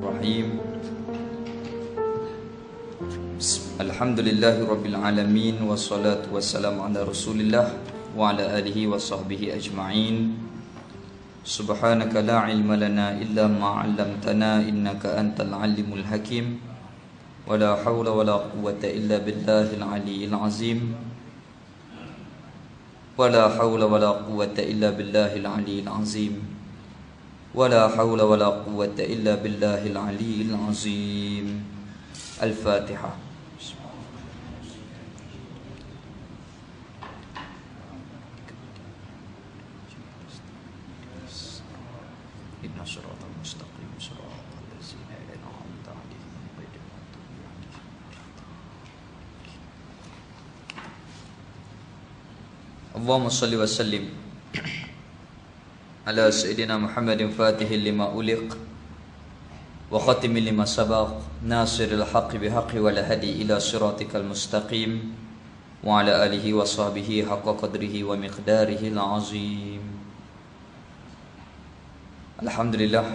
Bismillahirrahmanirrahim. Alhamdulillahi rabbil alamin, wassalatu wassalamu ala Rasulillah wa ala alihi wa sahbihi ajma'in. Subhanaka la ilma lana illa ma 'allamtana innaka antal alimul hakim. Wa la hawla wa la quwwata illa billahil aliyyil azim. Wa la hawla wa la quwwata illa billahil aliyyil azim. ولا حول ولا قوة إلا بالله العلي العظيم. الفاتحة. إن صراط المستقيم صراط الذين أنعمت عليهم غير المغضوب عليهم. اللهم صل وسلم على سيدنا محمد فاتح لما أُلِقَ وختم لما سبق ناصر الحق بحق والهدي إلى صراطك المستقيم وعلى آله وصحبه حق قدره ومقداره العظيم. Alhamdulillah,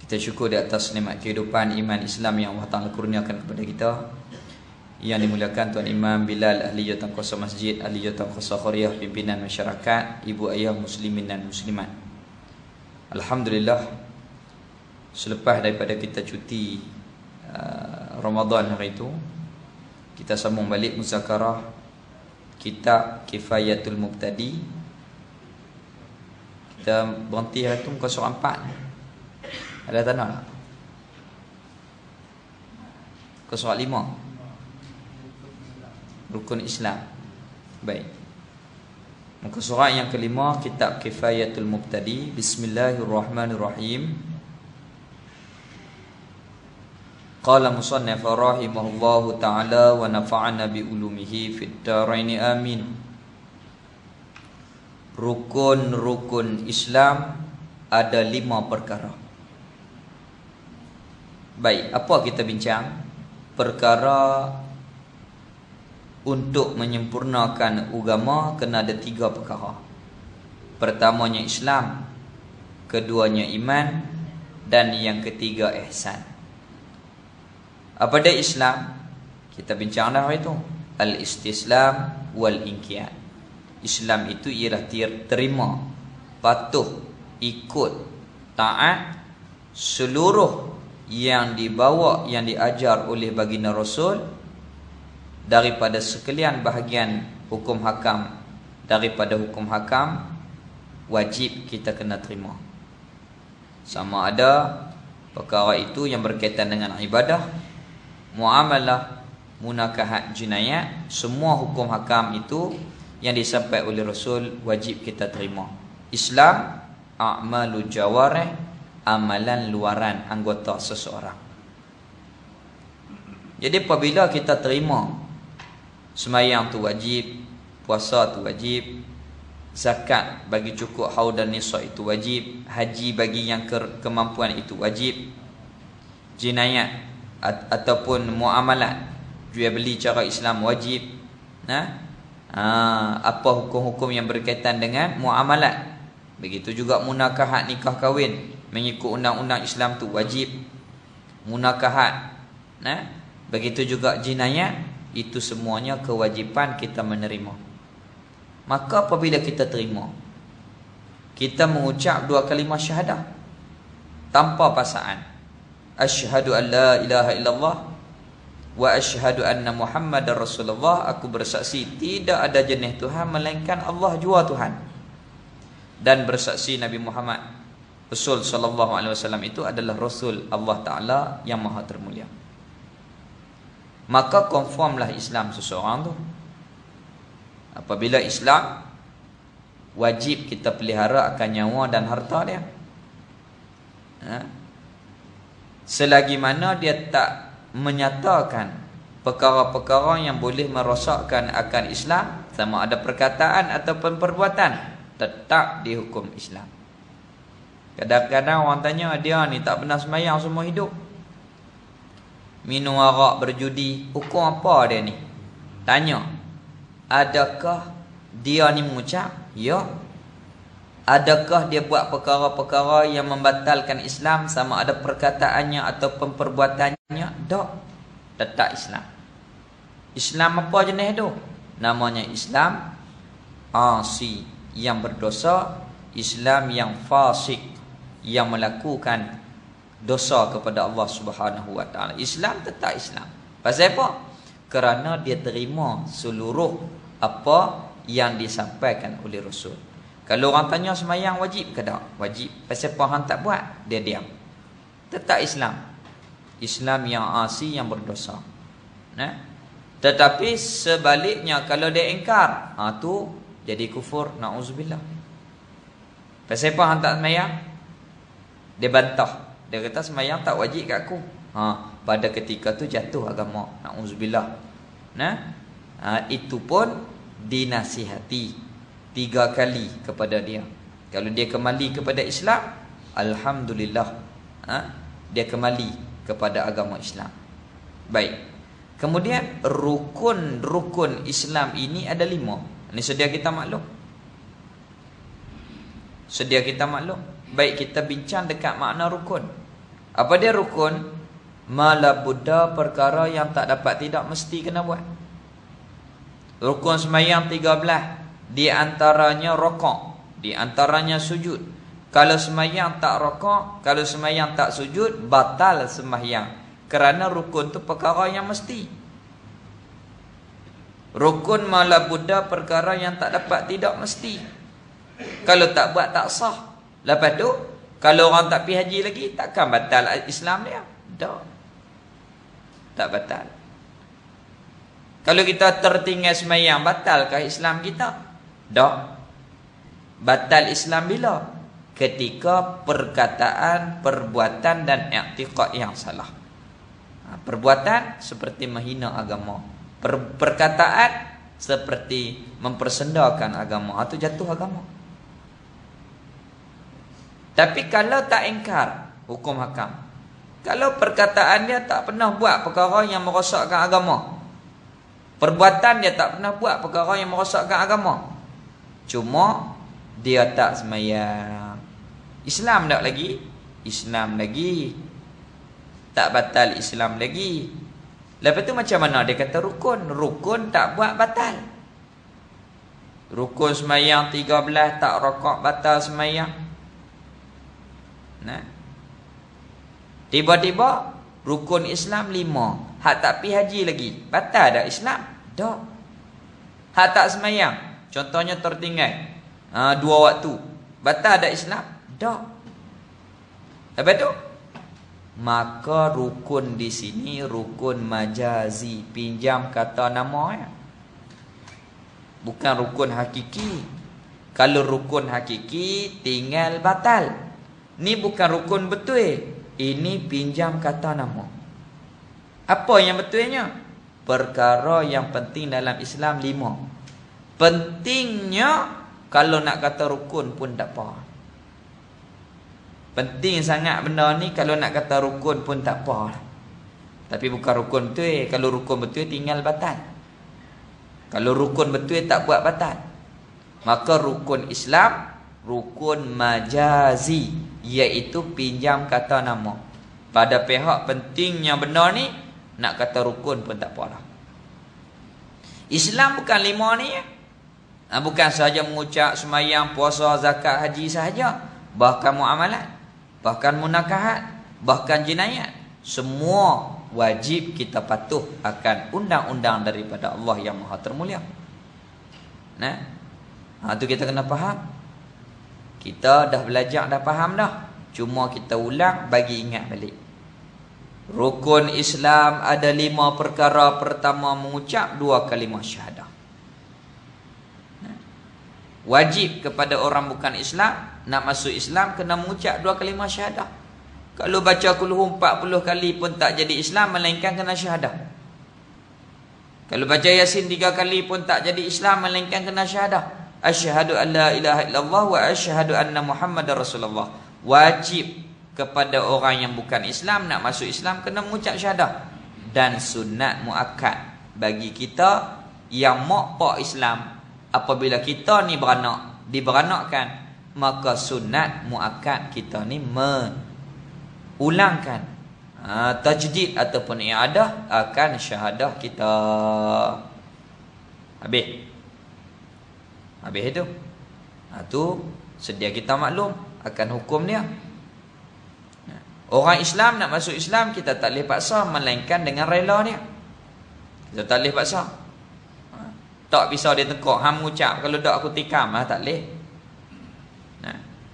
kita syukur di atas nikmat kehidupan iman Islam yang Allah Ta'ala kurniakan kepada kita, yang dimuliakan Tuan Imam Bilal, ahli jawatankuasa masjid, ahli jawatankuasa khariah, pimpinan masyarakat, ibu ayah muslimin dan muslimat. Alhamdulillah, selepas daripada kita cuti Ramadan hari itu, kita sambung balik muzakarah kitab Kifayatul Mubtadi. Kita berhenti hari itu muka surah 4. Ada tanda tak? Muka surah 5, Rukun Islam. Baik. Muka surat yang kelima, kitab Kifayatul Mubtadi. Bismillahirrahmanirrahim. Qala musannif rahimahullahu ta'ala wa nafa'ana bi ulumihi fid dharain amin. Rukun-rukun Islam ada 5 perkara. Baik, apa kita bincang? Perkara untuk menyempurnakan agama kena ada 3 perkara. Pertamanya Islam, keduanya iman, dan yang ketiga ihsan. Apa dia Islam? Kita bincang dah itu. Al-istislam wal-inqiyad. Islam itu ialah terima, patuh, ikut, taat seluruh yang dibawa, yang diajar oleh baginda Rasul, daripada sekalian bahagian hukum hakam. Daripada hukum hakam wajib kita kena terima. Sama ada perkara itu yang berkaitan dengan ibadah, muamalah, munakahat, jinayat, semua hukum hakam itu yang disampaikan oleh Rasul wajib kita terima. Islam a'malu jawarih, amalan luaran anggota seseorang. Jadi apabila kita terima semayang tu wajib, puasa tu wajib, zakat bagi cukup haul dan nisab itu wajib, haji bagi yang kemampuan itu wajib, jinayat ataupun muamalat, jual beli cara Islam wajib. Apa hukum-hukum yang berkaitan dengan muamalat, begitu juga munakahat, nikah kahwin mengikut undang-undang Islam tu wajib. Munakahat, begitu juga jinayat, itu semuanya kewajipan kita menerima. Maka apabila kita terima, kita mengucap 2 kalimah syahadah tanpa paksaan. Asyhadu an la ilaha illallah wa asyhadu anna Muhammadar Rasulullah. Aku bersaksi tidak ada jenis Tuhan melainkan Allah jua Tuhan, dan bersaksi Nabi Muhammad Rasul sallallahu alaihi wasallam itu adalah Rasul Allah Ta'ala yang maha termulia. Maka konformlah Islam seseorang tu. Apabila Islam, wajib kita pelihara akan nyawa dan harta dia. Selagi mana dia tak menyatakan perkara-perkara yang boleh merosakkan akan Islam, sama ada perkataan ataupun perbuatan, tetap dihukum Islam. Kadang-kadang orang tanya, dia ni tak pernah sembahyang semua hidup, minum arak, berjudi, hukum apa dia ni? Tanya, adakah dia ni mengucap? Ya. Adakah dia buat perkara-perkara yang membatalkan Islam, sama ada perkataannya ataupun perbuatannya? Tak. Tetap Islam. Islam apa jenis tu? Namanya Islam asi, yang berdosa. Islam yang fasik, yang melakukan dosa kepada Allah Subhanahu wa taala. Islam tetap Islam. Pasal apa? Kerana dia terima seluruh apa yang disampaikan oleh Rasul. Kalau orang tanya semayang wajib ke tak? Wajib. Pasal apa hang tak buat? Dia diam. Tetap Islam. Islam yang asi, yang berdosa. Nah. Tetapi sebaliknya kalau dia ingkar, tu jadi kufur, naudzubillah. Pasal apa hang tak semayang? Dia bantah. Dia kata semayang tak wajib kat aku. Pada ketika tu jatuh agama, naudzubillah. Nah, itu pun dinasihati 3 kali kepada dia. Kalau dia kembali kepada Islam, alhamdulillah, dia kembali kepada agama Islam. Baik. Kemudian rukun Islam ini ada 5. Ini sedia kita maklum. Sedia kita maklum. Baik, kita bincang dekat makna rukun. Apa dia rukun? Mala Buddha, perkara yang tak dapat tidak mesti kena buat. Rukun sembahyang 13. Di antaranya rokok, di antaranya sujud. Kalau sembahyang tak rokok, kalau sembahyang tak sujud, batal sembahyang. Kerana rukun tu perkara yang mesti. Rukun mala Buddha, perkara yang tak dapat tidak mesti. Kalau tak buat tak sah. Lepas tu, kalau orang tak pergi haji lagi, takkan batal Islam dia? Tak. Tak batal. Kalau kita tertinggal sembahyang, batalkah Islam kita? Tak. Batal Islam bila? Ketika perkataan, perbuatan dan i'tiqad yang salah. Perbuatan seperti menghina agama. Perkataan seperti mempersendakan agama. Itu jatuh agama. Tapi kalau tak ingkar, hukum hakam. Kalau perkataan dia tak pernah buat perkara yang merosakkan agama, perbuatan dia tak pernah buat perkara yang merosakkan agama, cuma dia tak sembahyang, Islam tak lagi? Islam lagi. Tak batal Islam lagi. Lepas tu macam mana dia kata rukun? Rukun tak buat batal. Rukun sembahyang 13 tak rokok, batal sembahyang. Nah. Tiba-tiba rukun Islam 5. Hak tak pi haji lagi, batal dak Islam? Tak. Hak tak sembahyang, contohnya tertinggal 2 waktu, batal dak Islam? Tak. Lepas tu, maka rukun di sini rukun majazi, pinjam kata nama ya. Bukan rukun hakiki. Kalau rukun hakiki tinggal batal. Ni bukan rukun betul. Ini pinjam kata nama. Apa yang betulnya? Perkara yang penting dalam Islam 5. Pentingnya kalau nak kata rukun pun tak apa. Penting sangat benda ni, kalau nak kata rukun pun tak apa. Tapi bukan rukun betul. Kalau rukun betul tinggal batal. Kalau rukun betul tak buat batal. Maka rukun Islam rukun majazi, iaitu pinjam kata nama. Pada pihak pentingnya benda ni, nak kata rukun pun tak apalah. Islam bukan 5 ni ya. Bukan sahaja mengucap sembahyang, puasa, zakat, haji sahaja. Bahkan muamalat, bahkan munakahat, bahkan jinayat. Semua wajib kita patuh akan undang-undang daripada Allah yang Maha Termulia. Nah, tu kita kena faham. Kita dah belajar, dah faham dah. Cuma kita ulang bagi ingat balik. Rukun Islam ada 5 perkara. Pertama, mengucap 2 kalimah syahadah. Wajib kepada orang bukan Islam, nak masuk Islam kena mengucap 2 kalimah syahadah. Kalau baca kulhu 40 kali pun tak jadi Islam, melainkan kena syahadah. Kalau baca Yasin 3 kali pun tak jadi Islam, melainkan kena syahadah. Asyhadu an la ilaha illallah wa asyhadu anna Muhammadar Rasulullah. Wajib kepada orang yang bukan Islam nak masuk Islam kena mengucap syahadah. Dan sunat muakkad bagi kita yang mak pak Islam, apabila kita ni beranak, diberanakkan, maka sunat muakkad kita ni ulangkan tajdid ataupun i'adah akan syahadah kita. Habis itu. Tu sedia kita maklum akan hukum dia. Orang Islam nak masuk Islam, kita tak boleh paksa melainkan dengan rela dia. Kita tak boleh paksa. Tak pisau dia tekuk, hang ucap kalau tak aku tikam, tak boleh.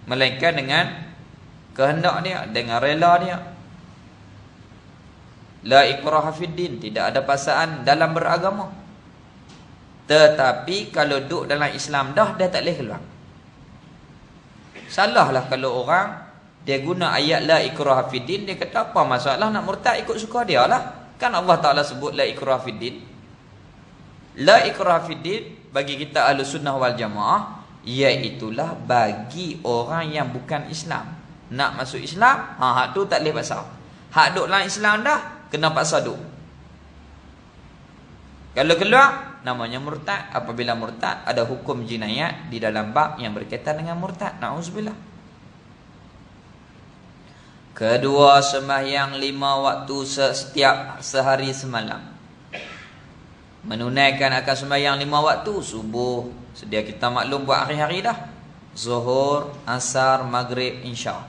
Melainkan dengan kehendak dia, dengan rela dia. La ikraha fid din, tidak ada paksaan dalam beragama. Tetapi kalau duduk dalam Islam dah, dia tak boleh keluar. Salahlah kalau orang dia guna ayat la ikraha fid din, dia kata apa masalah nak murtad ikut suka dia lah. Kan Allah Ta'ala sebut la ikraha fid din. La ikraha fid din bagi kita Ahlus Sunnah wal Jamaah, iaitulah bagi orang yang bukan Islam nak masuk Islam, hak tu tak boleh paksa. Hak duk dalam Islam dah, kena paksa duk. Kalau keluar, namanya murtad. Apabila murtad, ada hukum jinayat di dalam bab yang berkaitan dengan murtad. Na'udzubillah. Kedua, sembahyang 5 waktu setiap sehari semalam. Menunaikan akan sembahyang 5 waktu. Subuh, sedia kita maklum buat hari-hari dah. Zuhur, asar, maghrib, isya.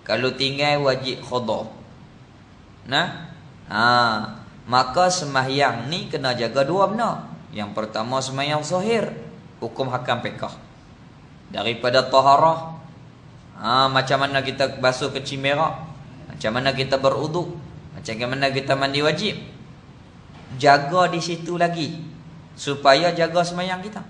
Kalau tinggal wajib qada. Maka sembahyang ni kena jaga dua benda. Yang pertama sembahyang zahir, hukum hakam fiqh. Daripada taharah, macam mana kita basuh kecil merah, macam mana kita berwuduk, macam mana kita mandi wajib. Jaga di situ lagi supaya jaga sembahyang kita.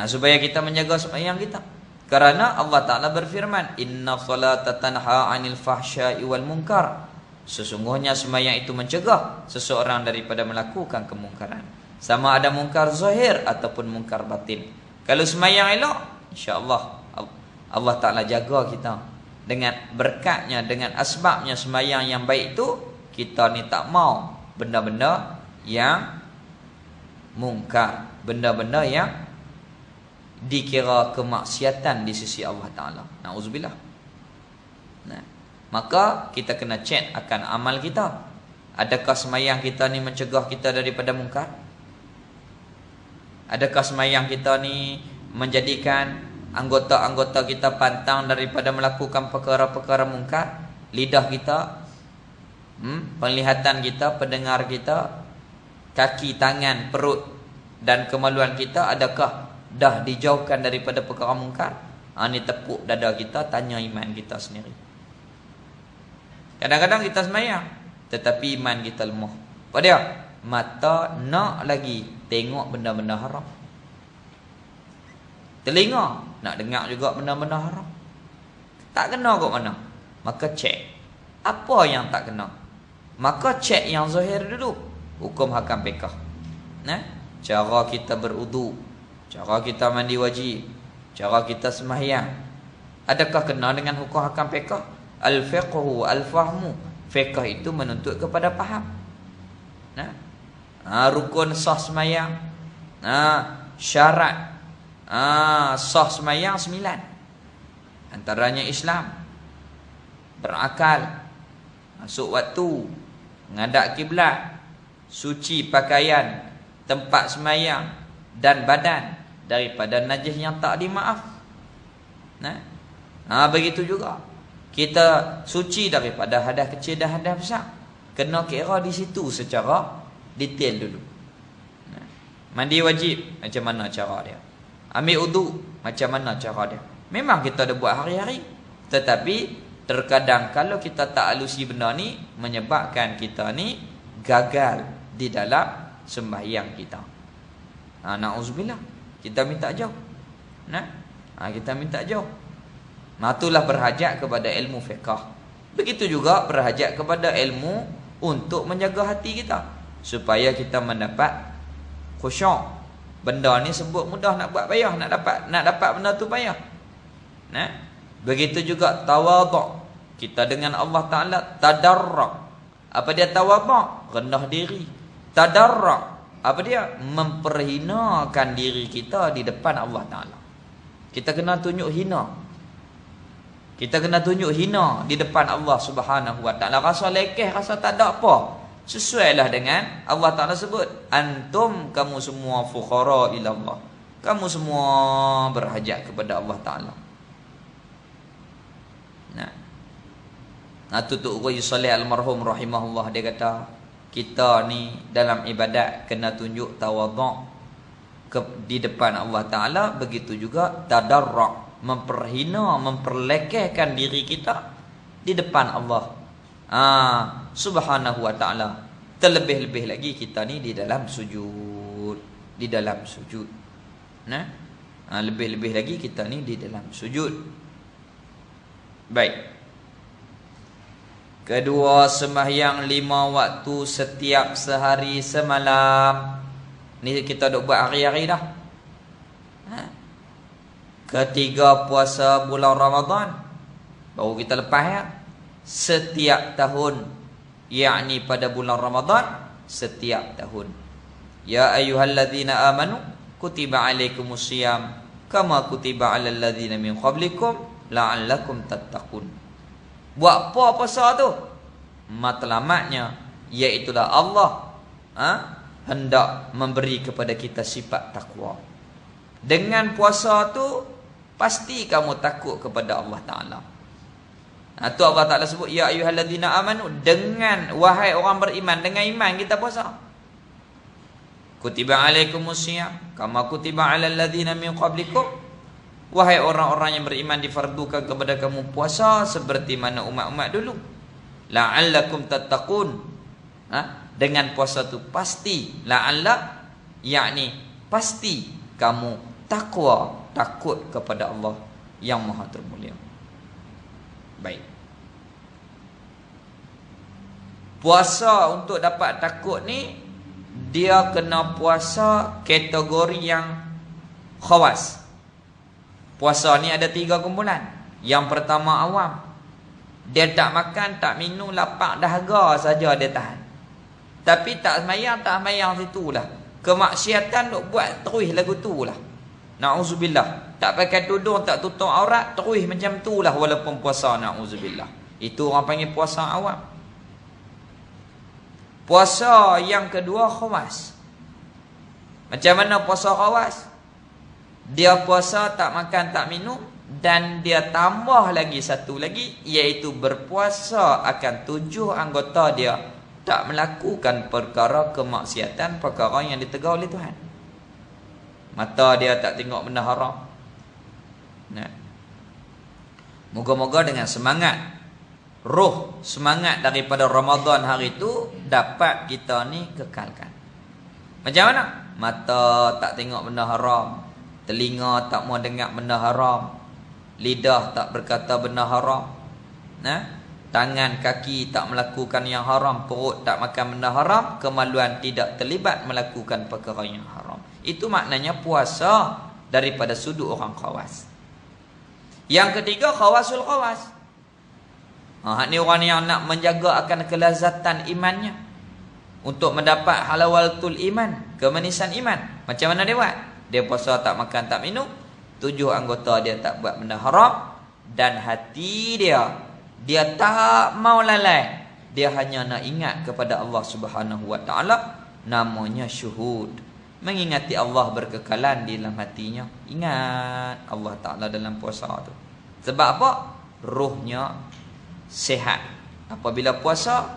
Supaya kita menjaga sembahyang kita. Kerana Allah Ta'ala berfirman, Inna salata tanha 'anil fahsya'i wal munkar. Sesungguhnya sembahyang itu mencegah seseorang daripada melakukan kemungkaran. Sama ada mungkar zahir ataupun mungkar batin. Kalau sembahyang elok, insya-Allah Allah Ta'ala jaga kita. Dengan berkatnya, dengan asbabnya sembahyang yang baik itu, kita ni tak mau benda-benda yang mungkar, benda-benda yang dikira kemaksiatan di sisi Allah Ta'ala. Na'udzubillah. Maka kita kena cek akan amal kita. Adakah sembahyang kita ni mencegah kita daripada mungkar? Adakah sembahyang kita ni menjadikan anggota-anggota kita pantang daripada melakukan perkara-perkara mungkar? Lidah kita, penglihatan kita, pendengar kita, kaki, tangan, perut dan kemaluan kita, adakah dah dijauhkan daripada perkara mungkar? Ni tepuk dada kita, tanya iman kita sendiri. Kadang-kadang kita sembahyang tetapi iman kita lemah. Apa dia? Mata nak lagi tengok benda-benda haram. Telinga nak dengar juga benda-benda haram. Tak kena kat mana? Maka cek apa yang tak kena. Maka cek yang zahir dulu. Hukum hakam fiqh. Cara kita berwuduk, cara kita mandi wajib, cara kita sembahyang, adakah kena dengan hukum hakam fiqh? Al-fiqhu al-fahmu. Fiqh itu menuntut kepada faham. Rukun sah sembahyang, syarat sah sembahyang 9. Antaranya Islam, berakal, masuk waktu, menghadap kiblat, suci pakaian, tempat sembahyang dan badan daripada najis yang tak dimaaf. Begitu juga kita suci daripada hadas kecil dan hadas besar. Kena kira di situ secara detail dulu. Mandi wajib, macam mana cara dia? Ambil uduk, macam mana cara dia? Memang kita ada buat hari-hari, tetapi terkadang kalau kita tak alusi benda ni, menyebabkan kita ni gagal di dalam sembahyang kita. Na'udzubillah. Kita minta jauh. Kita minta jauh. Itulah berhajat kepada ilmu fiqh. Begitu juga berhajat kepada ilmu untuk menjaga hati kita, supaya kita mendapat khusyuk. Benda ni sebut mudah, nak buat payah, nak dapat benda tu payah. Begitu juga tawaduk. Kita dengan Allah Ta'ala tadarrak. Apa dia tawaduk? Rendah diri. Tadarrak. Apa dia? Memperhinakan diri kita di depan Allah Ta'ala. Kita kena tunjuk hina. Kita kena tunjuk hina di depan Allah Subhanahu Wa Ta'ala. Rasa lekeh, rasa tak ada apa. Sesuailah dengan Allah Ta'ala sebut, antum, kamu semua fuqara ila Allah. Kamu semua berhajat kepada Allah Ta'ala. Nah, Tutup Ghuai Saleh Almarhum rahimahullah, dia kata, kita ni dalam ibadat kena tunjuk tawaduk di depan Allah Ta'ala. Begitu juga tadarrak, memperhina, memperlekehkan diri kita di depan Allah Subhanahu Wa Ta'ala. Terlebih-lebih lagi kita ni di dalam sujud. Di dalam sujud. Lebih-lebih lagi kita ni di dalam sujud. Baik. Kedua, sembahyang 5 waktu setiap sehari semalam. Ni kita duk buat hari-hari dah. Ketiga, puasa bulan Ramadan. Baru kita lepas ya. Setiap tahun, yakni pada bulan Ramadan, setiap tahun. Ya ayyuhalladzina amanu kutiba alaikumusiyam kama kutiba alal ladzina min qablikum la'allakum tattaqun. Buat apa puasa tu? Matlamatnya iaitulah Allah hendak memberi kepada kita sifat takwa. Dengan puasa tu pasti kamu takut kepada Allah Ta'ala. Tu Allah Ta'ala sebut, ya ayyuhalladzina amanu, dengan wahai orang beriman, dengan iman kita puasa. Kutiba alaikumusiyam kama kutiba alal ladzina min qablikum. Wahai orang-orang yang beriman, difardukan kepada kamu puasa seperti mana umat-umat dulu. La'allakum tattaqun. Dengan puasa tu pasti, la'alla, yakni pasti kamu takwa, takut kepada Allah yang Maha Termulia. Baik. Puasa untuk dapat takut ni, dia kena puasa kategori yang khawas. Puasa ni ada 3 kumpulan. Yang pertama awam. Dia tak makan, tak minum, lapar dahaga saja dia tahan. Tapi tak semayang situlah. Kemaksiatan duk buat terus lagu tu lah. Na'udzubillah. Tak pakai tudung, tak tutup aurat, terus macam tu lah walaupun puasa, na'udzubillah. Itu orang panggil puasa awam. Puasa yang kedua khawas. Macam mana puasa khawas? Dia puasa tak makan tak minum, dan dia tambah lagi satu lagi, iaitu berpuasa akan 7 anggota dia tak melakukan perkara kemaksiatan, perkara yang ditegur oleh Tuhan. Mata dia tak tengok benda haram. Moga-moga dengan semangat, roh semangat daripada Ramadan hari itu dapat kita ni kekalkan. Macam mana? Mata tak tengok benda haram, telinga tak mau dengar benda haram, lidah tak berkata benda haram, tangan kaki tak melakukan yang haram, perut tak makan benda haram, kemaluan tidak terlibat melakukan perkara yang haram. Itu maknanya puasa daripada sudut orang khawas. Yang ketiga, khawasul khawas. Ni orang yang nak menjaga akan kelazatan imannya, untuk mendapat halawatul iman, kemanisan iman. Macam mana dia buat? Dia puasa tak makan tak minum, 7 anggota dia tak buat benda haram, dan hati dia tak mau lalai. Dia hanya nak ingat kepada Allah Subhanahu Wa Ta'ala. Namanya syuhud. Mengingati Allah berkekalan di dalam hatinya. Ingat Allah Ta'ala dalam puasa tu. Sebab apa? Ruhnya sihat. Apabila puasa,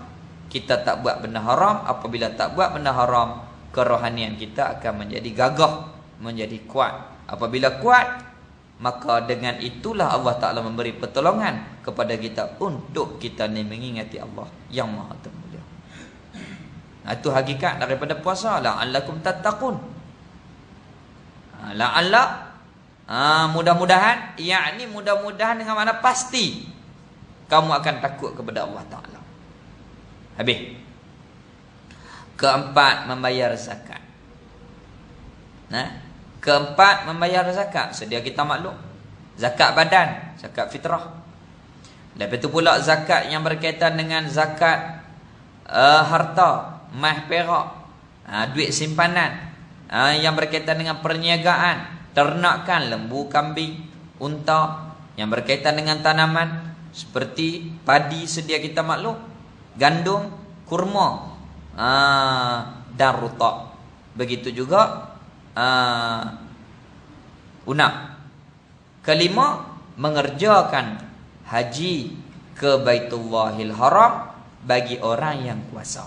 kita tak buat benda haram. Apabila tak buat benda haram, kerohanian kita akan menjadi gagah, menjadi kuat. Apabila kuat, maka dengan itulah Allah Ta'ala memberi pertolongan kepada kita untuk kita ni mengingati Allah yang Maha Termulia. Itu hakikat daripada puasa. La'allakum tattaqun. La'alla, mudah-mudahan, yakni mudah-mudahan dengan makna pasti kamu akan takut kepada Allah Ta'ala. Habis. Keempat, membayar zakat. Keempat, membayar zakat. Sedia kita maklum, zakat badan, zakat fitrah. Lepas itu pula zakat yang berkaitan dengan zakat harta, emas perak. Duit simpanan, yang berkaitan dengan perniagaan, ternakan, lembu, kambing, unta, yang berkaitan dengan tanaman seperti padi sedia kita maklum, gandum, kurma, dan rutab. Begitu juga unap. Kelima, mengerjakan haji ke Baitullahil Haram bagi orang yang kuasa.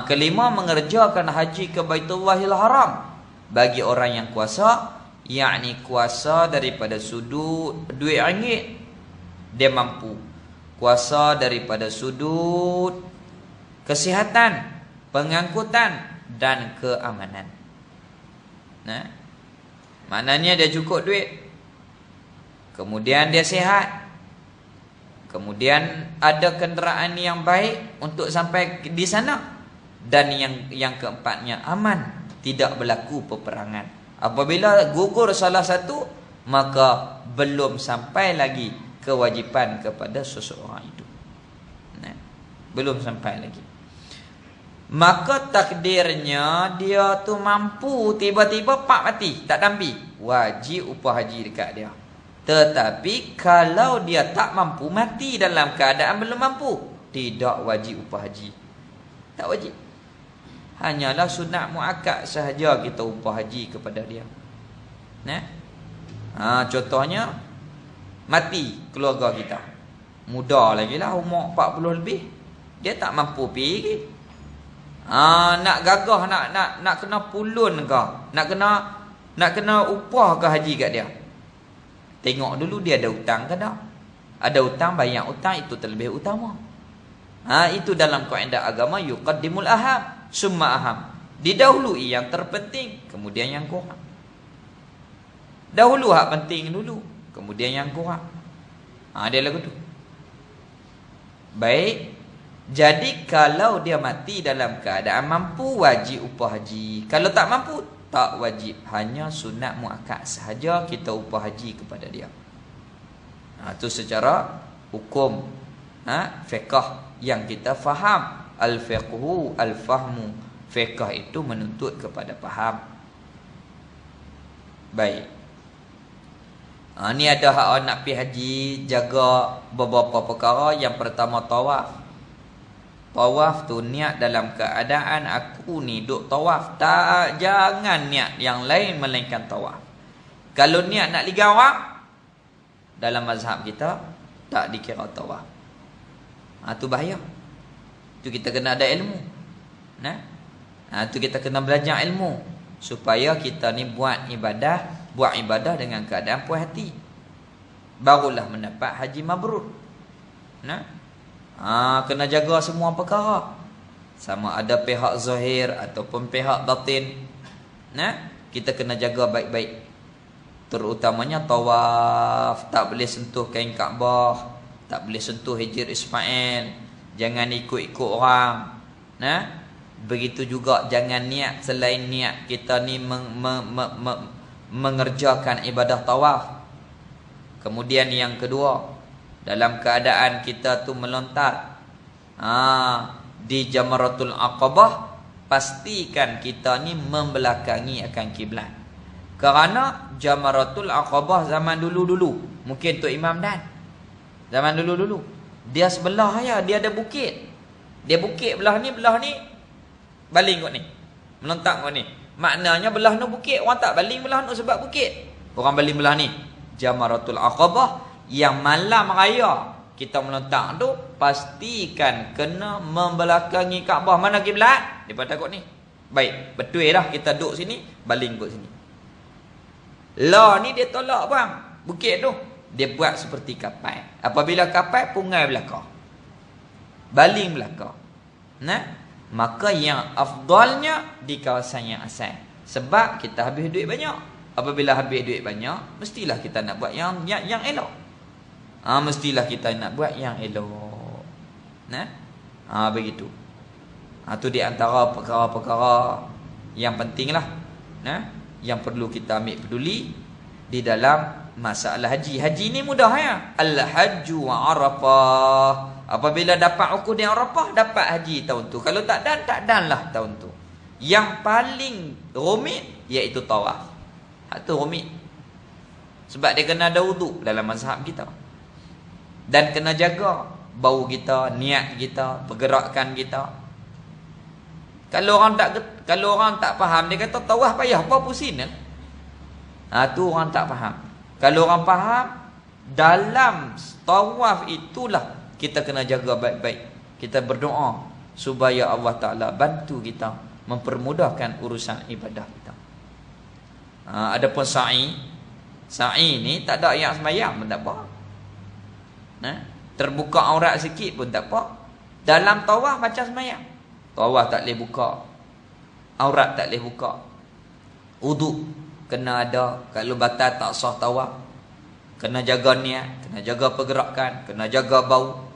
Kelima, mengerjakan haji ke Baitullahil Haram bagi orang yang kuasa, yakni kuasa daripada sudut duit ringgit dia mampu, kuasa daripada sudut kesihatan, pengangkutan dan keamanan. Maknanya dia cukup duit, kemudian dia sihat, kemudian ada kenderaan yang baik untuk sampai di sana, dan yang keempatnya aman, tidak berlaku peperangan. Apabila gugur salah satu, maka belum sampai lagi kewajipan kepada seseorang itu. Belum sampai lagi. Maka takdirnya dia tu mampu, tiba-tiba pak mati, tak dampi, wajib upah haji dekat dia. Tetapi kalau dia tak mampu, mati dalam keadaan belum mampu, tidak wajib upah haji. Tak wajib. Hanyalah sunat muakkad sahaja kita upah haji kepada dia. Contohnya mati keluarga kita, muda lagi lah, umur 40 lebih, dia tak mampu pergi. Nak gagah, nak kena pulun ke, nak kena upah ke haji kat dia, tengok dulu dia ada hutang ke tak. Ada hutang, bayar hutang, itu terlebih utama. Itu dalam kaedah agama, yuqaddimul aham summa aham, didahului yang terpenting, kemudian yang kurang. Dahulu hak penting dulu, kemudian yang kurang. Dia lagu tu. Baik. Jadi kalau dia mati dalam keadaan mampu, wajib upah haji. Kalau tak mampu, tak wajib. Hanya sunat muakkad sahaja kita upah haji kepada dia. Itu secara hukum fiqh yang kita faham. Al-fiqhu al-fahmu. Fiqh itu menuntut kepada faham. Baik. Ni ada hak orang nak pergi haji, jaga beberapa perkara. Yang pertama, tawaf. Tawaf tu niat dalam keadaan aku ni duk tawaf. Jangan niat yang lain melainkan tawaf. Kalau niat nak liga orang, dalam mazhab kita tak dikira tawaf. Tu bahaya. Tu kita kena ada ilmu. Tu kita kena belajar ilmu supaya kita ni buat ibadah dengan keadaan puas hati, barulah mendapat haji mabrur. Kena jaga semua perkara, sama ada pihak zahir ataupun pihak batin. Kita kena jaga baik-baik. Terutamanya tawaf, tak boleh sentuh kain Kaabah, tak boleh sentuh Hijr Ismail, jangan ikut-ikut orang. Begitu juga jangan niat selain niat kita ni mengerjakan ibadah tawaf. Kemudian yang kedua, dalam keadaan kita tu melontar di Jamratul Aqabah, pastikan kita ni membelakangi akan kiblat. Kerana Jamratul Aqabah zaman dulu-dulu, mungkin Tok Imam Dan zaman dulu-dulu, dia sebelah ya, dia ada bukit. Dia bukit belah ni baling kot ni, melontak kot ni. Maknanya belah ni bukit, orang tak baling belah ni sebab bukit. Orang baling belah ni. Jamratul Aqabah yang malam raya kita melontak tu, pastikan kena membelakangi Kaabah. Mana kiblat? Daripada kot ni. Baik, betul dah kita duduk sini, baling kot sini. Lah ni dia tolak bang, bukit tu. Dia buat seperti kapai. Apabila kapai, pungai belakang, baling belakang. Maka yang afdalnya di kawasan yang asal. Sebab kita habis duit banyak. Apabila habis duit banyak, mestilah kita nak buat yang elok. Mestilah kita nak buat yang elok. Begitu. Tu di antara perkara-perkara yang penting lah. Yang perlu kita ambil peduli di dalam masalah haji. Haji ni mudah ya. Al-hajju wa Arafah. Apabila dapat ukur di Arafah, dapat haji tahun tu. Kalau tak dan lah tahun tu. Yang paling rumit iaitu tawaf. Hak tu rumit. Sebab dia kena ada wuduk dalam mazhab kita. Dan kena jaga bau kita, niat kita, pergerakan kita. Kalau orang tak faham, dia kata tawaf payah apa pusing kan? Tu orang tak faham. Kalau orang faham, dalam tawaf itulah kita kena jaga baik-baik. Kita berdoa supaya Allah Ta'ala bantu kita mempermudahkan urusan ibadah kita. Adapun sa'i ni tak ada ayat sembahyang pun tak apa. Terbuka aurat sikit pun tak apa. Dalam tawaf macam sembahyang. Tawaf tak boleh buka, aurat tak boleh buka, wuduk kena ada. Kalau batal tak sah tawaf. Kena jaga niat, kena jaga pergerakan, kena jaga bau.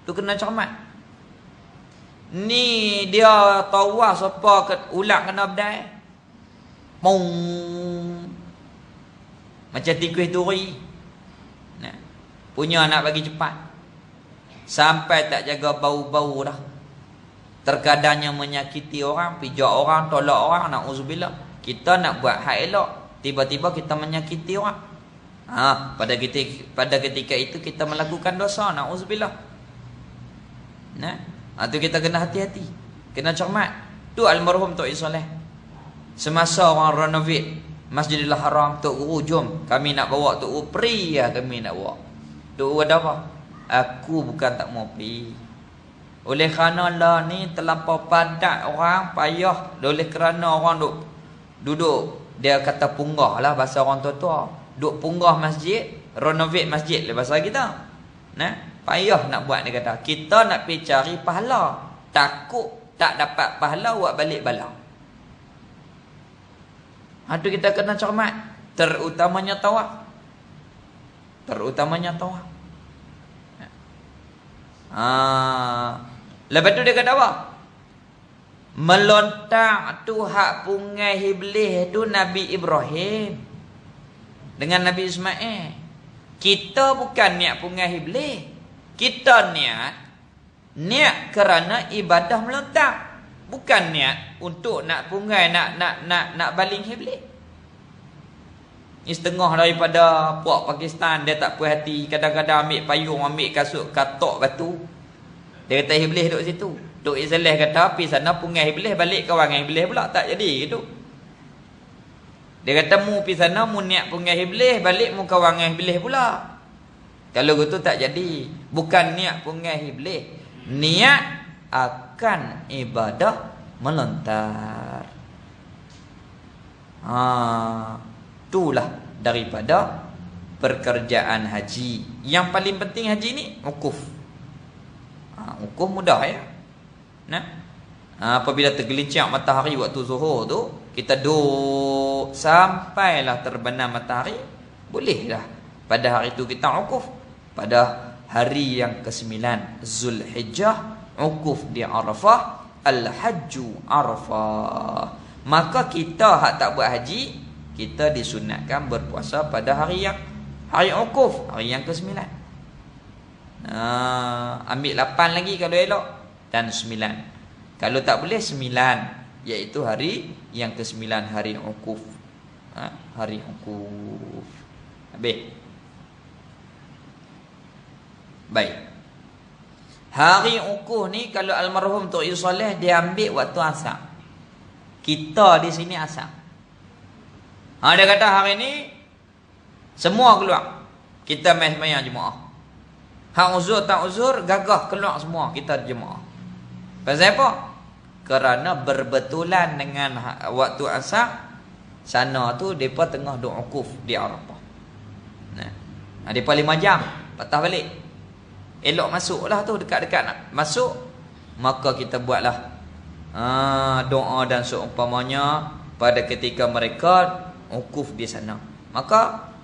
Tu kena cermat. Ni dia tawaf siapa ulat kena bedai. Mung. Macam tikus duri. Punya nak bagi cepat. Sampai tak jaga bau-bau dah. Terkadangnya menyakiti orang, pijak orang, tolak orang, na'udzubillah. Kita nak buat hak elok, tiba-tiba kita menyakiti orang. Pada ketika itu kita melakukan dosa, na'udzubillah. Tu kita kena hati-hati, kena cermat. Tu almarhum Tok Isoleh. Semasa orang renovate Masjidil Haram, Tok Guru jom, kami nak bawa Tok Guru, pergi lah kami nak bawa. Tok Guru ada apa? Aku bukan tak mau pergi. Oleh kerana lah ni terlampau padat orang, payah. Oleh kerana orang duduk dia kata punggah lah bahasa orang tua-tua. Duk punggah masjid, renovate masjid lah bahasa kita. Payah nak buat, dia kata. Kita nak pergi cari pahala. Takut tak dapat pahala, buat balik bala. Itu kita kena cermat. Terutamanya tawaf. Lepas tu dia kata apa? Melontar tu hak pungai iblis tu Nabi Ibrahim dengan Nabi Ismail. Kita bukan niat pungai iblis. Kita niat kerana ibadah melontar. Bukan niat untuk nak pungai, nak baling iblis. Ini setengah daripada puak Pakistan, dia tak puas hati. Kadang-kadang ambil payung, ambil kasut, katok batu. Dia kata iblis duduk situ. Duk Isleh kata pergi sana pungai iblis, balik kawan dengan iblis pula. Tak jadi gitu. Dia kata mu pergi sana, mu niat pungai iblis, balik mu kawan dengan iblis pula. Kalau gitu tak jadi. Bukan niat pungai iblis, niat akan ibadah melontar. Itulah daripada pekerjaan haji. Yang paling penting haji ni wukuf. Wukuf mudah ya. Apabila tergelincir matahari waktu zuhur tu, kita duduk sampailah terbenam matahari, bolehlah pada hari itu kita wukuf. Pada hari yang ke-9 Zulhijjah, wukuf di Arafah, al-hajju Arafah. Maka kita hak tak buat haji, kita disunatkan berpuasa pada hari wukuf, hari yang ke-9. Ambil 8 lagi kalau elok, dan 9. Kalau tak boleh 9, iaitu hari yang ke-9, hari wukuf. Hari wukuf. Habis. Baik. Hari wukuf ni kalau almarhum Tok Isoleh dia ambil waktu asar. Kita di sini asar. Dia kata hari ni semua keluar. Kita main sembahyang jemaah. Hak uzur tak uzur, gagah keluar semua kita jemaah. Pasal apa? Kerana berbetulan dengan waktu asar. Sana tu depa tengah duk wukuf di Arafah. Depa 5 jam patah balik. Elok masuklah tu, dekat-dekat nak masuk, maka kita buatlah doa dan seumpamanya pada ketika mereka wukuf di sana. Maka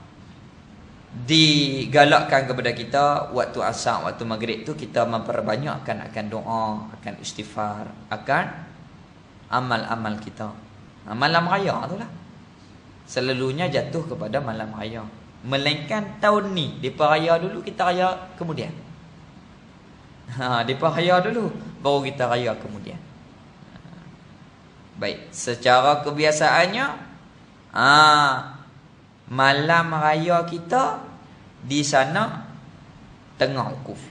digalakkan kepada kita waktu asar, waktu maghrib tu kita memperbanyakkan akan doa, akan istighfar, akan amal-amal kita. Malam raya tu lah selalunya jatuh kepada malam raya. Melainkan tahun ni depa raya dulu, kita raya kemudian. Depa raya dulu, baru kita raya kemudian. Baik, secara kebiasaannya malam raya kita di sana tengah wukuf.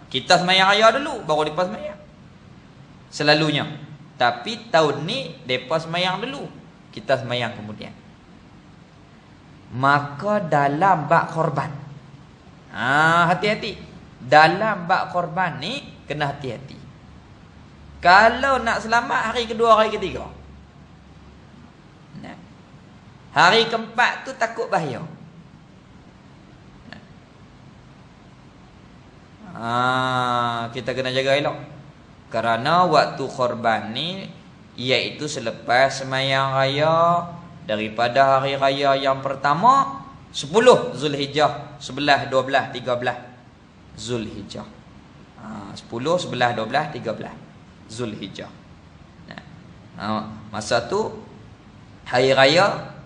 Kita sembahyang raya dulu baru depa sembahyang. Selalunya. Tapi tahun ni depa sembahyang dulu, kita sembahyang kemudian. Maka dalam bab korban, hati-hati. Dalam bab korban ni kena hati-hati. Kalau nak selamat hari kedua, hari ketiga, hari keempat tu takut bahaya. Kita kena jaga elok. Kerana waktu korban ni iaitu selepas sembahyang raya, daripada hari raya yang pertama 10 Zulhijjah, 11, 12, 13 Zulhijjah. 10, 11, 12, 13 Zulhijjah. Masa tu hari raya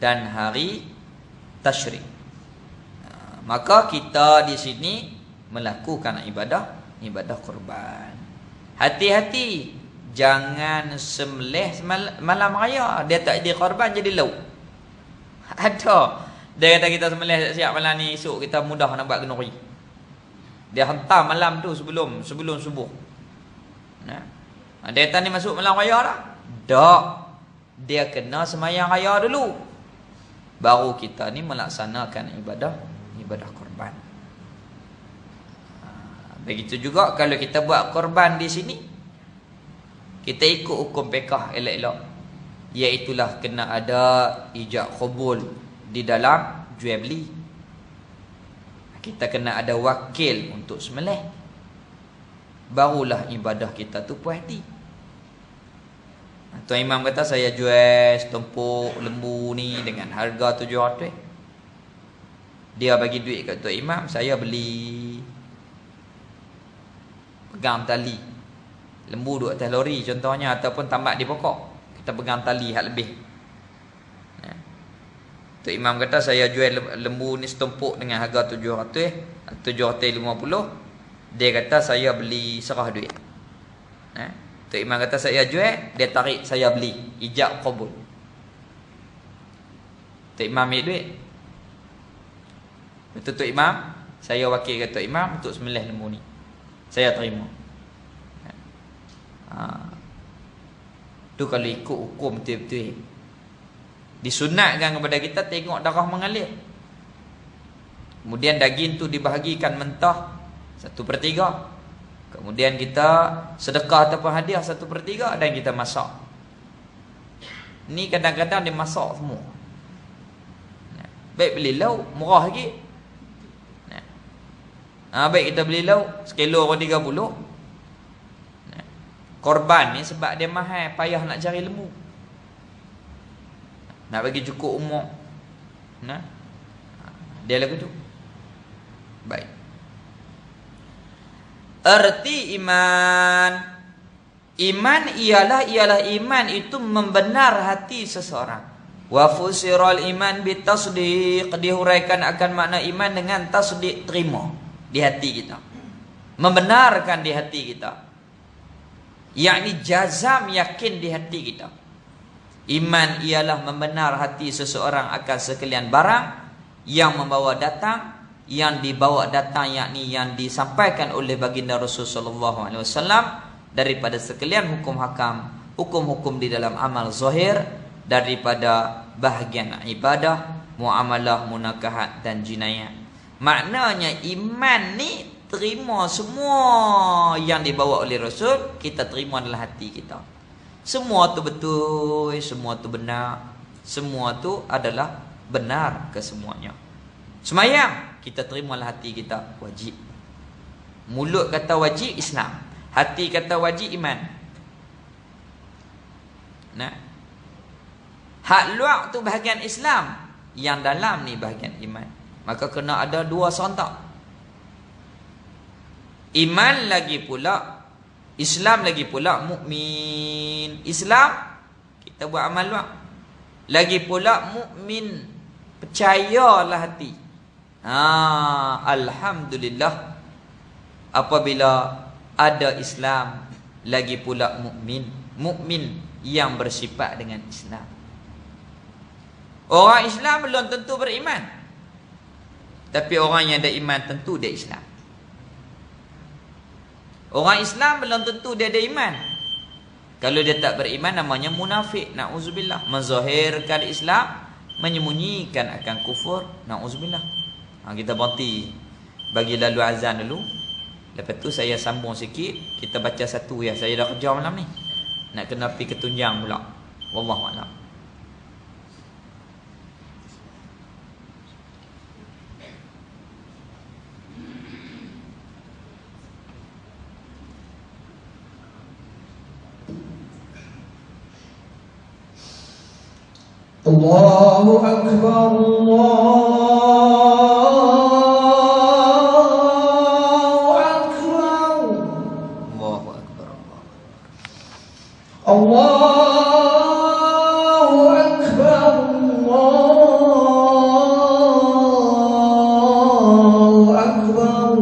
dan hari tasyrik. Maka kita di sini melakukan ibadah korban. Hati-hati, jangan sembelih malam raya dia tak jadi korban, jadi lauk. Ada dia kata kita sembelih siap malam ni, esok kita mudah nak buat kenduri. Dia hantar malam tu sebelum subuh. Dia kata ni masuk malam raya dah. Tak. Dia kena sembahyang raya dulu, baru kita ni melaksanakan ibadah korban. Begitu juga kalau kita buat korban di sini, kita ikut hukum fiqh elok-elok, iaitulah kena ada ijab qabul di dalam jual beli. Kita kena ada wakil untuk sembelih, barulah ibadah kita tu puas hati. Tuan Imam kata saya jual setumpuk lembu ni dengan harga 700. Dia bagi duit kat Tuan Imam, saya beli pegang tali lembu duduk atas lori contohnya, ataupun tambak di pokok, kita pegang tali hak lebih. Tok Imam kata saya jual lembu ni setumpuk dengan harga 750. Dia kata saya beli serah duit. Tok Imam kata saya jual, dia tarik saya beli, ijab qabul. Tok Imam ambil duit. Betul Tok Imam, saya wakil ke Tok Imam untuk sembelih lembu ni, saya terima. Tu kalau ikut hukum betul-betul, disunatkan kepada kita tengok darah mengalir. Kemudian daging tu dibahagikan mentah 1/3. Kemudian kita sedekah ataupun hadiah 1/3, dan kita masak. Ni kadang-kadang dia masak semua. Baik beli lauk murah lagi. Baik kita beli lauk sekilo pun 30. Korban ni sebab dia mahal, payah nak cari lembu, nak bagi cukup umur. Dia lagu tu. Baik. Erti iman. Iman ialah iman itu membenar hati seseorang. Wa fusiral iman bitasdiq, dihuraikan akan makna iman dengan tasdiq, terima di hati kita, membenarkan di hati kita, yakni jazam, yakin di hati kita. Iman ialah membenar hati seseorang akan sekalian barang yang membawa datang, yang dibawa datang, yakni yang disampaikan oleh baginda Rasul sallallahu alaihi wasallam, daripada sekalian hukum hakam, hukum-hukum di dalam amal zahir, daripada bahagian ibadah, muamalah, munakahat dan jinayat. Maknanya iman ni terima semua yang dibawa oleh Rasul, kita terima dalam hati kita. Semua tu betul, semua tu benar, semua tu adalah benar kesemuanya. Sembahyang kita terima dalam hati kita, wajib. Mulut kata wajib Islam, hati kata wajib iman. Hak luar tu bahagian Islam, yang dalam ni bahagian iman. Maka kena ada dua serentak. Iman lagi pula Islam, lagi pula mukmin. Islam kita buat amal luar, lagi pula mukmin, percayalah hati. Alhamdulillah apabila ada Islam lagi pula mukmin. mukmin yang bersifat dengan Islam. Orang Islam belum tentu beriman, tapi orang yang ada iman tentu dia Islam. Orang Islam belum tentu dia ada iman. Kalau dia tak beriman namanya munafik. Na'udzubillah. Menzahirkan Islam, menyembunyikan akan kufur. Na'udzubillah. Kita berhenti bagi lalu azan dulu. Lepas tu saya sambung sikit. Kita baca satu ya. Saya dah kerja malam ni. Nak kena pergi ke Tunjang pula. Wallahualam. Allahu Akbar, Allahu Akbar, Allahu Akbar, Allahu Akbar, Allahu Akbar.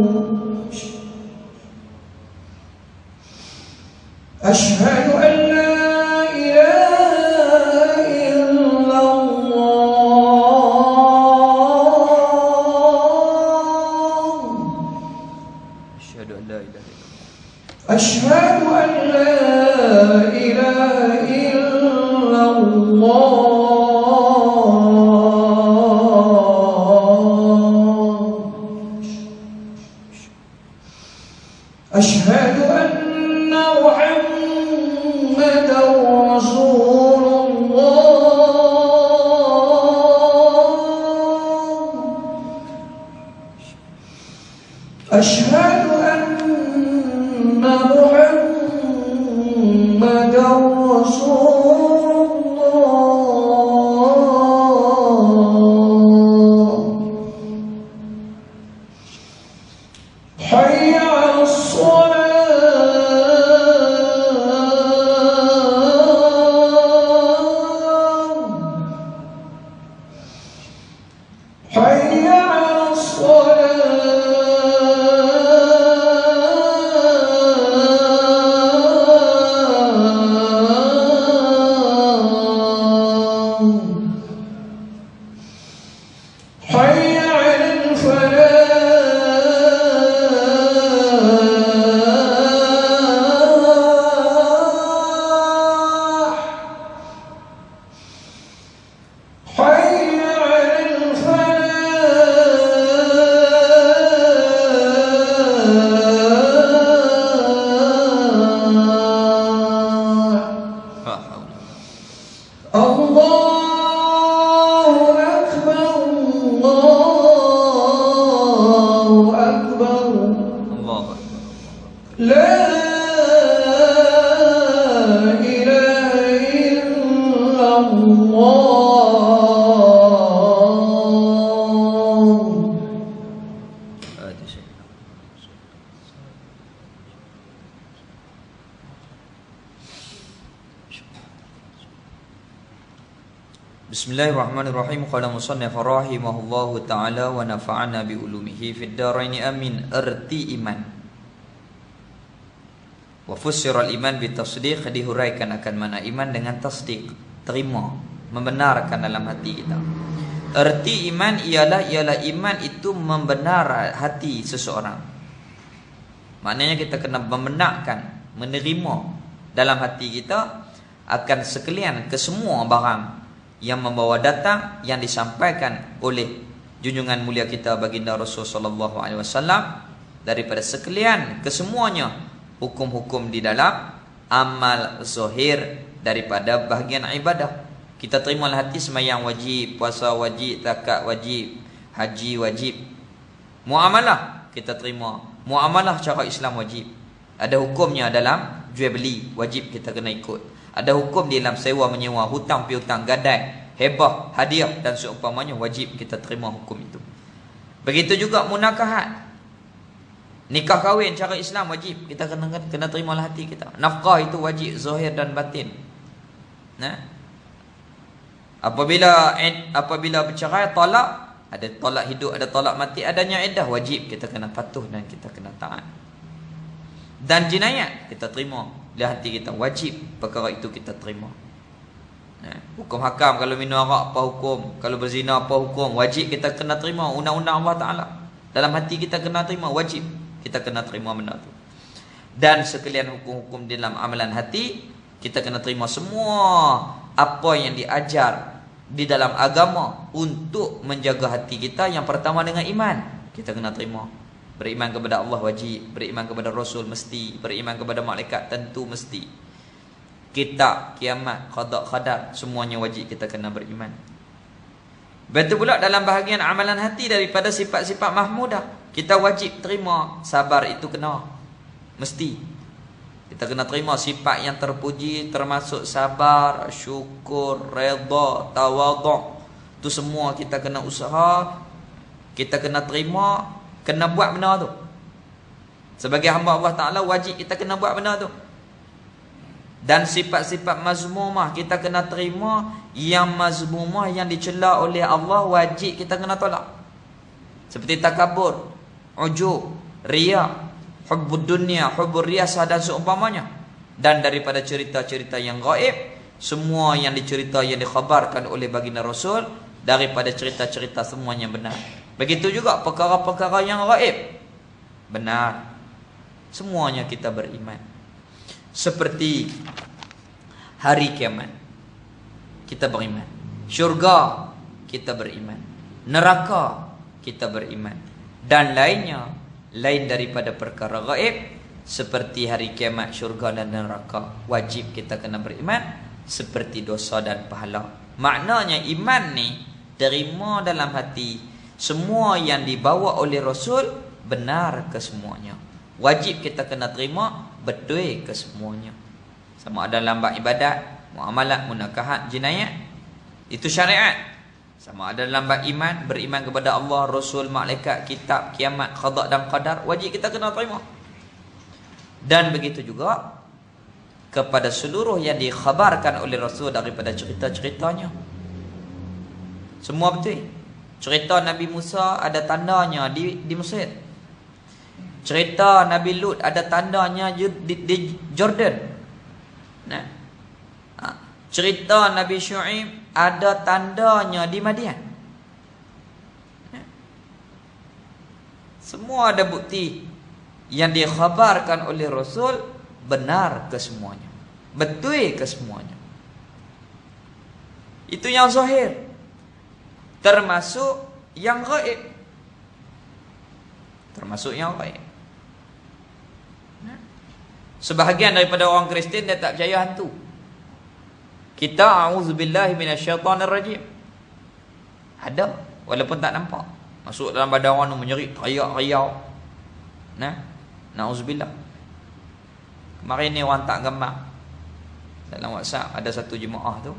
Asyhadu an la أشهد أن لا إله إلا الله أشهد أن محمدا رسول الله أشهد محمد رسول الله حي على الصلاة حي على الصلاة حي على الفلاح حي على الفلاح الله أكبر الله أكبر الله أكبر. لا إله إلا الله. هذا شيء. Bismillahirrahmanirrahim. Qala musannif rahimahullahu ta'ala wa nafa'ana bi ulumihi fid dharain amin. Erti iman. Wa fussira al-iman bi tasdiq, dihuraikan akan makna iman dengan tasdiq, terima, membenarkan dalam hati kita. Erti iman ialah iman itu membenar hati seseorang. Maknanya kita kena membenarkan, menerima dalam hati kita akan sekalian kesemua barang yang membawa datang yang disampaikan oleh junjungan mulia kita baginda Rasul sallallahu alaihi wasallam, daripada sekalian kesemuanya hukum-hukum di dalam amal zahir daripada bahagian ibadah. Kita terima hati sembahyang wajib, puasa wajib, zakat wajib, haji wajib. Muamalah kita terima, muamalah cara Islam wajib. Ada hukumnya dalam jual beli, wajib kita kena ikut. Ada hukum di dalam sewa menyewa, hutang piutang, gadai, hebah, hadiah dan seumpamanya, wajib kita terima hukum itu. Begitu juga munakahat, nikah kahwin cara Islam wajib, kita kena terimalah hati kita. Nafkah itu wajib, zahir dan batin. Nah, apabila bercerai, talak, ada talak hidup, ada talak mati, adanya iddah, wajib kita kena patuh dan kita kena taat. Dan jinayat kita terima, di hati kita, wajib perkara itu kita terima. Hukum hakam, kalau minum arak apa hukum, kalau berzina apa hukum, wajib kita kena terima undang-undang Allah Ta'ala. Dalam hati kita kena terima, wajib kita kena terima benda tu. Dan sekalian hukum-hukum di dalam amalan hati, kita kena terima semua apa yang diajar di dalam agama untuk menjaga hati kita. Yang pertama dengan iman, kita kena terima. Beriman kepada Allah wajib, beriman kepada Rasul mesti, beriman kepada malaikat tentu mesti. Kitab, kiamat, qada qadar, semuanya wajib kita kena beriman. Betul pula dalam bahagian amalan hati daripada sifat-sifat mahmudah, kita wajib terima sabar itu kena, mesti. Kita kena terima sifat yang terpuji termasuk sabar, syukur, redha, tawaduk. Itu semua kita kena usaha, kita kena terima, kena buat benda tu. Sebagai hamba Allah Ta'ala wajib kita kena buat benda tu. Dan sifat-sifat mazmumah kita kena terima. Yang mazmumah, yang dicela oleh Allah, wajib kita kena tolak. Seperti takabur, ujub, riya, hubbud dunia, hubbur riyasah dan seumpamanya. Dan daripada cerita-cerita yang gaib, semua yang dicerita, yang dikhabarkan oleh baginda Rasul, daripada cerita-cerita semuanya benar. Begitu juga perkara-perkara yang gaib, benar. Semuanya kita beriman. Seperti hari kiamat, kita beriman. Syurga, kita beriman. Neraka, kita beriman. Dan lainnya, lain daripada perkara gaib, seperti hari kiamat, syurga dan neraka, wajib kita kena beriman. Seperti dosa dan pahala. Maknanya iman ni terima dalam hati. Semua yang dibawa oleh Rasul benar ke semuanya. Wajib kita kena terima, betul ke semuanya. Sama ada dalam bab ibadat, muamalat, munakahat, jinayat, itu syariat. Sama ada dalam bab iman, beriman kepada Allah, Rasul, malaikat, kitab, kiamat, qada dan qadar, wajib kita kena terima. Dan begitu juga kepada seluruh yang dikhabarkan oleh Rasul daripada cerita-ceritanya. Semua betul. Cerita Nabi Musa ada tandanya di Mesir. Cerita Nabi Lut ada tandanya di Jordan. Nah. Cerita Nabi Syuaib ada tandanya di Madian. Semua ada bukti yang dikhabarkan oleh Rasul benar ke semuanya, betul ke semuanya. Itu yang zahir. Termasuk yang gaib. Termasuk yang gaib. Sebahagian daripada orang Kristian dia tak percaya hantu. Kita a'udzubillahi minasyaitonirrajim. Ada walaupun tak nampak. Masuk dalam badan orang tu menjerit, teriak-teriak. Na'udzubillah. Kemarin ni orang tak gambar dalam WhatsApp, ada satu jemaah tu.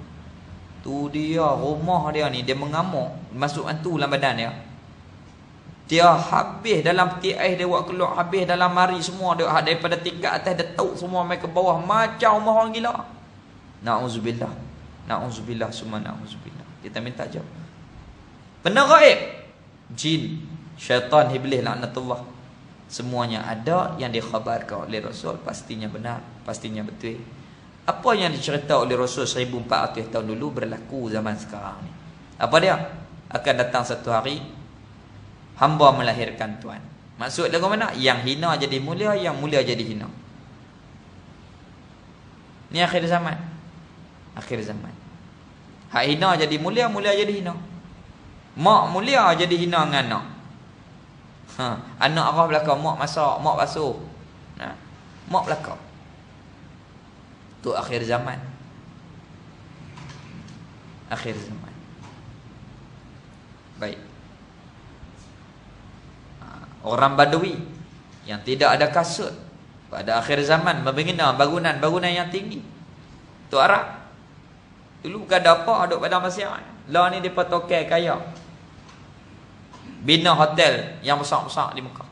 Tu dia, rumah dia ni, dia mengamuk, masuk hantu dalam badan dia. Dia habis dalam peti ais dia buat keluar, habis dalam mari semua dia, daripada tingkat atas dia tauk semua mai ke bawah macam rumah orang gila. Na'udzubillah. Na'udzubillah, summa na'udzubillah. Kita minta jawab. Benda gaib, jin, syaitan, iblis, laknatullah, semuanya ada yang dikhabarkan oleh Rasul, pastinya benar, pastinya betul. Apa yang dicerita oleh Rasul 1400 tahun dulu berlaku zaman sekarang ni. Apa dia? Akan datang satu hari hamba melahirkan Tuhan. Maksud lagu mana? Yang hina jadi mulia, yang mulia jadi hina. Ni akhir zaman. Akhir zaman. Hak hina jadi mulia, mulia jadi hina. Mak mulia jadi hina dengan anak. Anak arah belakang, mak masak, mak basuh. Mak belakang. Itu akhir zaman. Akhir zaman. Baik. Orang Badui yang tidak ada kasut pada akhir zaman membina bangunan yang tinggi. Tu Arab. Dulu bukan ada apa, duduk pada masyarakat. Lah ni dia tokai kaya. Bina hotel yang besar-besar di Mekah.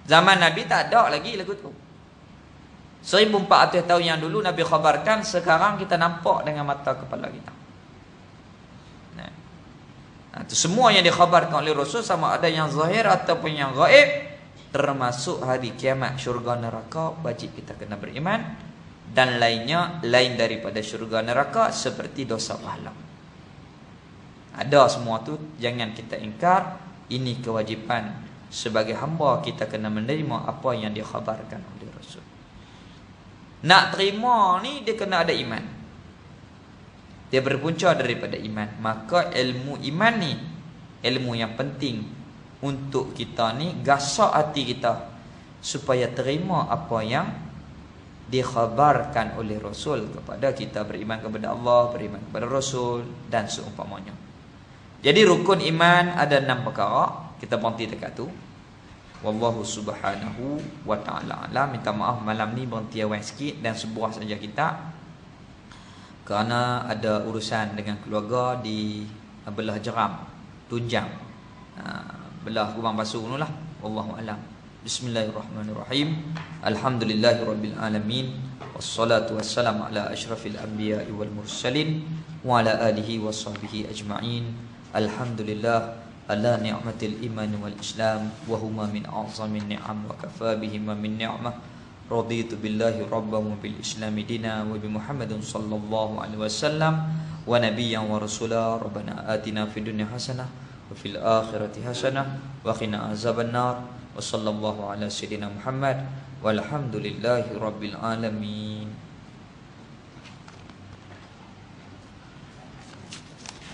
Zaman Nabi tak ada lagi lagu tu. 1400 tahun yang dulu Nabi khabarkan, sekarang kita nampak dengan mata kepala kita. Itu semua yang dikhabarkan oleh Rasul, sama ada yang zahir ataupun yang gaib, termasuk hari kiamat, syurga neraka, wajib kita kena beriman. Dan lainnya, lain daripada syurga neraka, seperti dosa pahala. Ada semua tu, jangan kita ingkar. Ini kewajipan sebagai hamba, kita kena menerima apa yang dikhabarkan oleh Rasul. Nak terima ni, dia kena ada iman. Dia berpunca daripada iman. Maka ilmu iman ni, ilmu yang penting untuk kita ni, gasak hati kita supaya terima apa yang dikhabarkan oleh Rasul kepada kita. Beriman kepada Allah, beriman kepada Rasul dan seumpamanya. Jadi rukun iman ada 6 perkara. Kita berhenti dekat tu. Wallahu subhanahu wa ta'ala alam. Minta maaf malam ni berhenti awal sikit dan sebuah saja kita, kerana ada urusan dengan keluarga di belah Jeram, Tunjang, belah Kubang Basuh nulah. Wallahu alam. Bismillahirrahmanirrahim. Alhamdulillahirabbil alamin. Wassalatu wassalamu ala asyrafil anbiya'i wal mursalin wa ala alihi washabbihi ajma'in. Alhamdulillah ala ni'matil iman wal islam wa huma min a'zamin ni'am wa kafa bihima min ni'mah. Raditu billahi rabban wa bil islami dina wa bi Muhammadin sallallahu alaihi wasallam wa nabiyyan wa rasula. Rabbana atina fid dunya hasanah wa fil akhirati hasanah wa qina azabannar. Wa sallallahu ala sayyidina Muhammad walhamdulillahi rabbil alamin.